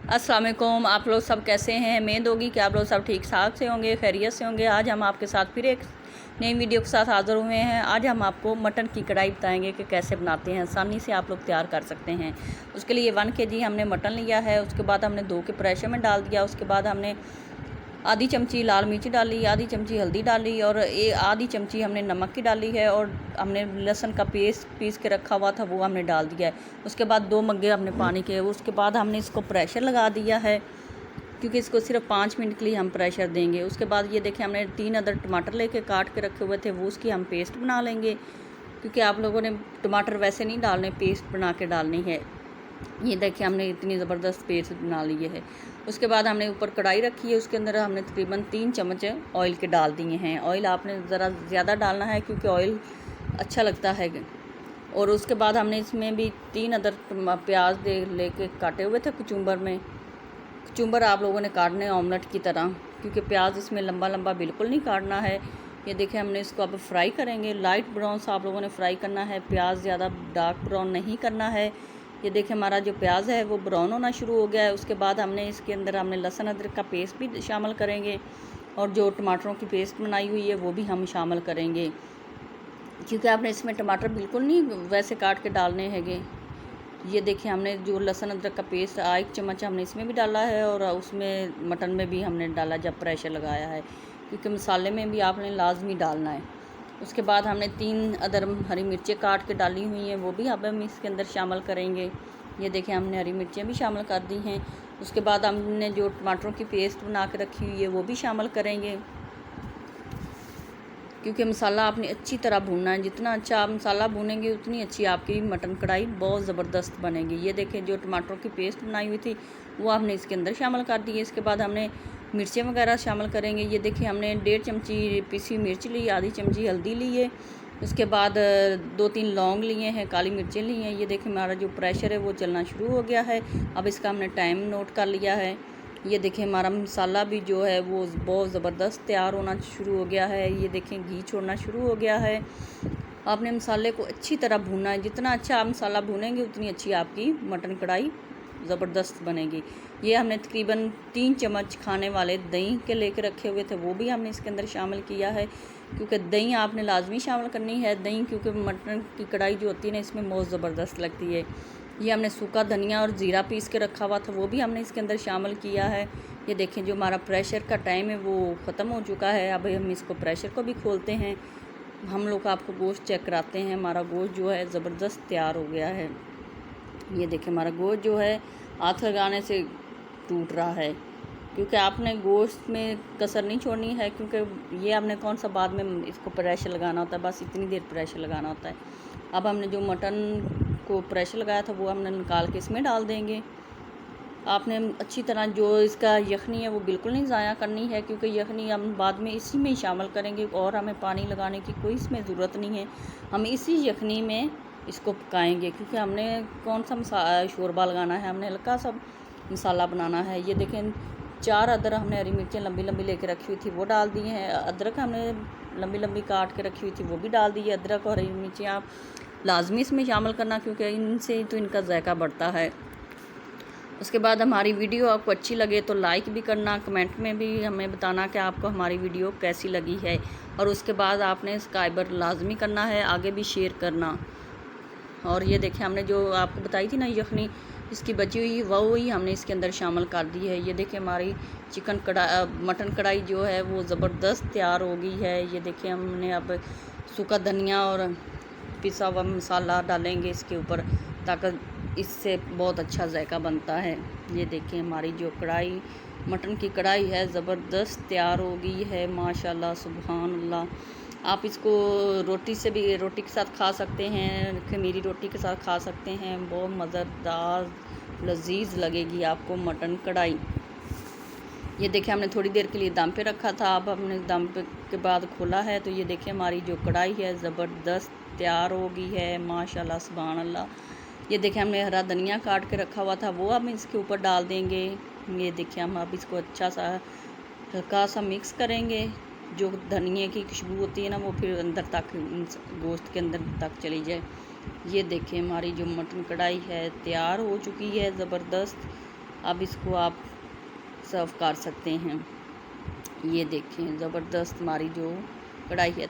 अस्सलाम वालेकुम। आप लोग सब कैसे हैं? उम्मीद होगी कि आप लोग सब ठीक ठाक से होंगे, खैरियत से होंगे। आज हम आपके साथ फिर एक नई वीडियो के साथ हाज़िर हुए हैं। आज हम आपको मटन की कढ़ाई बताएंगे कि कैसे बनाते हैं, आसानी से आप लोग तैयार कर सकते हैं। उसके लिए 1 kg हमने मटन लिया है। उसके बाद हमने धो के प्रेशर में डाल दिया। उसके बाद हमने आधी चमची लाल मिर्ची डाली, आधी चमची हल्दी डाली और आधी चमची हमने नमक की डाली है और हमने लहसुन का पेस्ट पीस के रखा हुआ था वो हमने डाल दिया है। उसके बाद 2 मग्गे हमने पानी के, उसके बाद हमने इसको प्रेशर लगा दिया है क्योंकि इसको सिर्फ 5 मिनट के लिए हम प्रेशर देंगे। उसके बाद ये देखिए हमने 3 अदर टमाटर लेके काट के रखे हुए थे, वो उसकी हम पेस्ट बना लेंगे क्योंकि आप लोगों ने टमाटर वैसे नहीं डालने, पेस्ट बना के डालनी है। ये देखिए हमने इतनी ज़बरदस्त पेस्ट बना ली है। उसके बाद हमने ऊपर कढ़ाई रखी है, उसके अंदर हमने तकरीबन 3 चम्मच ऑयल के डाल दिए हैं। ऑयल आपने ज़रा ज़्यादा डालना है क्योंकि ऑयल अच्छा लगता है। और उसके बाद हमने इसमें भी 3 अदर प्याज लेके काटे हुए थे कचुम्बर में। कचुम्बर आप लोगों ने काटने ऑमलेट की तरह, क्योंकि प्याज इसमें लंबा लंबा बिल्कुल नहीं काटना है। ये देखिए हमने इसको अब फ्राई करेंगे, लाइट ब्राउन सा आप लोगों ने फ्राई करना है, प्याज ज़्यादा डार्क ब्राउन नहीं करना है। ये देखिए हमारा जो प्याज है वो ब्राउन होना शुरू हो गया है। उसके बाद हमने इसके अंदर हमने लहसुन अदरक का पेस्ट भी शामिल करेंगे और जो टमाटरों की पेस्ट बनाई हुई है वो भी हम शामिल करेंगे, क्योंकि आपने इसमें टमाटर बिल्कुल नहीं वैसे काट के डालने हैंगे। ये देखिए हमने जो लहसुन अदरक का पेस्ट 1 चम्मच हमने इसमें भी डाला है और उसमें मटन में भी हमने डाला जब प्रेशर लगाया है, क्योंकि मसाले में भी आपने लाजमी डालना है। उसके बाद हमने 3 अदर हरी मिर्चें काट के डाली हुई हैं, वो भी अब हम इसके अंदर शामिल करेंगे। ये देखिए हमने हरी मिर्चें भी शामिल कर दी हैं। उसके बाद हमने जो टमाटरों की पेस्ट बना के रखी हुई है वो भी शामिल करेंगे, क्योंकि मसाला आपने अच्छी तरह भूनना है। जितना अच्छा आप मसाला भूनेंगे उतनी अच्छी आपकी मटन कढ़ाई बहुत ज़बरदस्त बनेगी। ये देखें जो टमाटरों की पेस्ट बनाई हुई थी वो हमने इसके अंदर शामिल कर दी है। इसके बाद हमने मिर्चें वगैरह शामिल करेंगे। ये देखिए हमने 1.5 चमची पिसी मिर्च ली, आधी चमची हल्दी ली है। उसके बाद 2-3 लौंग लिए हैं, काली मिर्चें ली हैं। ये देखिए हमारा जो प्रेशर है वो चलना शुरू हो गया है। अब इसका हमने टाइम नोट कर लिया है। ये देखें हमारा मसाला भी जो है वो बहुत ज़बरदस्त तैयार होना शुरू हो गया है। ये देखें घी छोड़ना शुरू हो गया है। आपने मसाले को अच्छी तरह भूनना है, जितना अच्छा आप मसाला भूनेंगे उतनी अच्छी आपकी मटन कढ़ाई ज़बरदस्त बनेगी। ये हमने तकरीबन 3 चम्मच खाने वाले दही के लेके रखे हुए थे, वो भी हमने इसके अंदर शामिल किया है, क्योंकि दही आपने लाजमी शामिल करनी है। दही क्योंकि मटन की कढ़ाई जो होती है ना इसमें बहुत ज़बरदस्त लगती है। ये हमने सूखा धनिया और ज़ीरा पीस के रखा हुआ था, वो भी हमने इसके अंदर शामिल किया है। ये देखें जो हमारा प्रेशर का टाइम है वो ख़त्म हो चुका है। अब हम इसको प्रेशर को भी खोलते हैं, हम लोग आपको गोश्त चेक कराते हैं। हमारा गोश्त जो है ज़बरदस्त तैयार हो गया है। ये देखें हमारा गोश्त जो है हाथ लगाने से टूट रहा है, क्योंकि आपने गोश्त में कसर नहीं छोड़नी है, क्योंकि ये आपने कौन सा बाद में इसको प्रेशर लगाना होता है, बस इतनी देर प्रेशर लगाना होता है। अब हमने जो मटन को प्रेशर लगाया था वो हमने निकाल के इसमें डाल देंगे। आपने अच्छी तरह जो इसका यखनी है वो बिल्कुल नहीं ज़ाया करनी है, क्योंकि यखनी हम बाद में इसी में ही शामिल करेंगे और हमें पानी लगाने की कोई इसमें ज़रूरत नहीं है। हम इसी यखनी में इसको पकाएंगे, क्योंकि हमने कौन सा शोरबा लगाना है, हमने हल्का सा मसाला बनाना है। ये देखें 4 अदरक हमने हरी मिर्चें लंबी लंबी लेके रखी हुई थी वो डाल दी हैं। अदरक हमने लंबी लंबी काट के रखी हुई थी वो भी डाल दी है। अदरक और हरी मिर्चें आप लाजमी इसमें शामिल करना, क्योंकि इनसे तो इनका जायका बढ़ता है। उसके बाद हमारी वीडियो आपको अच्छी लगे तो लाइक भी करना, कमेंट में भी हमें बताना कि आपको हमारी वीडियो कैसी लगी है। और उसके बाद आपने सब्सक्राइब लाजमी करना है, आगे भी शेयर करना। और ये देखें हमने जो आपको बताई थी ना यखनी, इसकी बची हुई वही हमने इसके अंदर शामिल कर दी है। ये देखें हमारी मटन कढ़ाई जो है वो ज़बरदस्त तैयार हो गई है। ये देखें हमने अब सूखा धनिया और पिसा हुआ मसाला डालेंगे इसके ऊपर, ताकि इससे बहुत अच्छा जायका बनता है। ये देखें हमारी जो कढ़ाई मटन की कढ़ाई है ज़बरदस्त तैयार हो गई है, माशाल्लाह सुभान अल्लाह। आप इसको रोटी के साथ खा सकते हैं, खमीरी रोटी के साथ खा सकते हैं। बहुत मज़ेदार लजीज लगेगी आपको मटन कढ़ाई। ये देखें हमने थोड़ी देर के लिए दम पे रखा था, अब हमने दम पे के बाद खोला है तो ये देखें हमारी जो कढ़ाई है ज़बरदस्त तैयार हो गई है, माशाल्लाह सुभान अल्लाह। ये देखें हमने हरा धनिया काट के रखा हुआ था वो हम इसके ऊपर डाल देंगे। ये देखें हम अब इसको अच्छा सा हल्का सा मिक्स करेंगे, जो धनिया की खुशबू होती है ना वो फिर अंदर तक गोश्त के अंदर तक चली जाए। ये देखें हमारी जो मटन कढ़ाई है तैयार हो चुकी है ज़बरदस्त। अब इसको आप सर्व कर सकते हैं। ये देखें ज़बरदस्त हमारी जो कढ़ाई है